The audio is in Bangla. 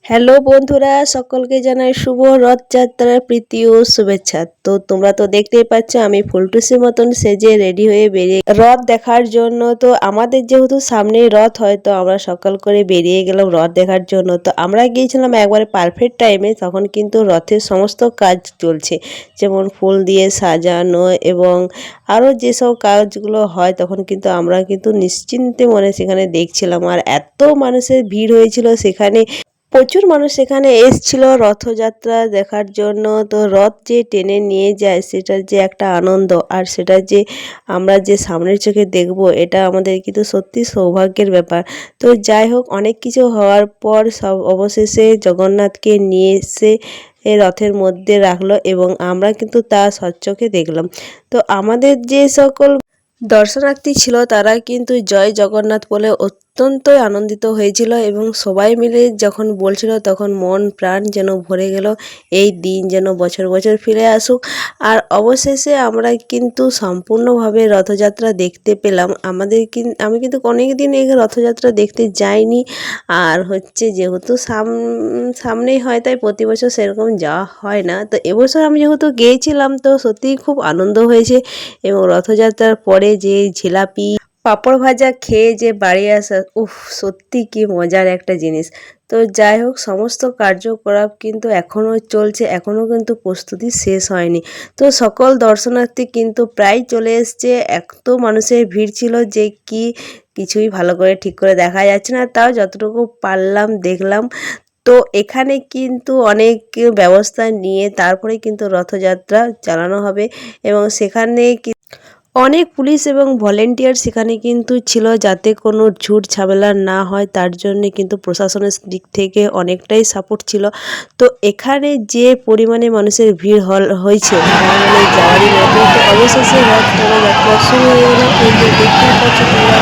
হ্যালো বন্ধুরা, সকলকে জানাই শুভ রথযাত্রার প্রীতি ও শুভেচ্ছা। তো তোমরা তো দেখতেই পাচ্ছ আমি ফুলটুসির মতন সেজে রেডি হয়ে বেরিয়ে রথ দেখার জন্য। তো আমাদের যেহেতু সামনেই রথ হয়, তো আমরা সকাল করে বেরিয়ে গেলাম রথ দেখার জন্য। তো আমরা গিয়েছিলাম একবারে পারফেক্ট টাইমে, তখন কিন্তু রথের সমস্ত কাজ চলছে, যেমন ফুল দিয়ে সাজানো এবং আরও যেসব কাজগুলো হয়, তখন কিন্তু আমরা কিন্তু নিশ্চিন্তে মনে সেখানে দেখছিলাম। আর এত মানুষের ভিড় হয়েছিল সেখানে, প্রচুর মানুষ এখানে এসছিল রথযাত্রা দেখার জন্য। তো রথ যে টেনে নিয়ে যায় সেটার যে একটা আনন্দ, আর সেটা যে আমরা যে সামনের চোখে দেখব, এটা আমাদের কিন্তু সত্যি সৌভাগ্যের ব্যাপার। তো যাই হোক, অনেক কিছু হওয়ার পর সব অবশেষে জগন্নাথকে নিয়ে এসে রথের মধ্যে রাখলো এবং আমরা কিন্তু তা সচক্ষে দেখলাম। তো আমাদের যে সকল দর্শনার্থী ছিল তারা কিন্তু জয় জগন্নাথ বলে অত্যন্তই আনন্দিত হয়েছিল এবং সবাই মিলে যখন বলছিল তখন মন প্রাণ যেন ভরে গেল, এই দিন যেন বছর বছর ফিরে আসুক। আর অবশেষে আমরা কিন্তু সম্পূর্ণভাবে রথযাত্রা দেখতে পেলাম। আমি কিন্তু অনেক দিন এই রথযাত্রা দেখতে যাইনি। আর হচ্ছে যেহেতু সামনেই হয়, তাই প্রতি বছর সেরকম যাওয়া হয় না। তো এবছর আমি যেহেতু গিয়েছিলাম, তো সত্যিই খুব আনন্দ হয়েছে। এবং রথযাত্রার পরে যে জিলাপি পাঁপড় ভাজা খেয়ে যে বাড়ি আসা, উফ, সত্যি কি মজার একটা জিনিস। তো যাই হোক, সমস্ত কার্যকলাপ কিন্তু এখনও চলছে, এখনও কিন্তু প্রস্তুতি শেষ হয়নি। তো সকল দর্শনার্থী কিন্তু প্রায় চলে এসছে। এত মানুষের ভিড় ছিল যে কিছুই ভালো করে ঠিক করে দেখা যাচ্ছে না, তাও যতটুকু পারলাম দেখলাম। তো এখানে কিন্তু অনেক ব্যবস্থা নিয়ে তারপরে কিন্তু রথযাত্রা চালানো হবে এবং সেখানে অনেক পুলিশ এবং ভলেন্টিয়ার সেখানে কিন্তু ছিল, যাতে কোনো ঝুট ঝামেলা না হয়, তার জন্যে কিন্তু প্রশাসনের দিক থেকে অনেকটাই সাপোর্ট ছিল। তো এখানে যে পরিমাণে মানুষের ভিড় হয়েছে তা মানে যাওয়ারই মতো। তো অবশেষে রথ টানা যাত্রা শুরু হয়ে গেল। এই যে দেখতেই পাচ্ছ তোমরা,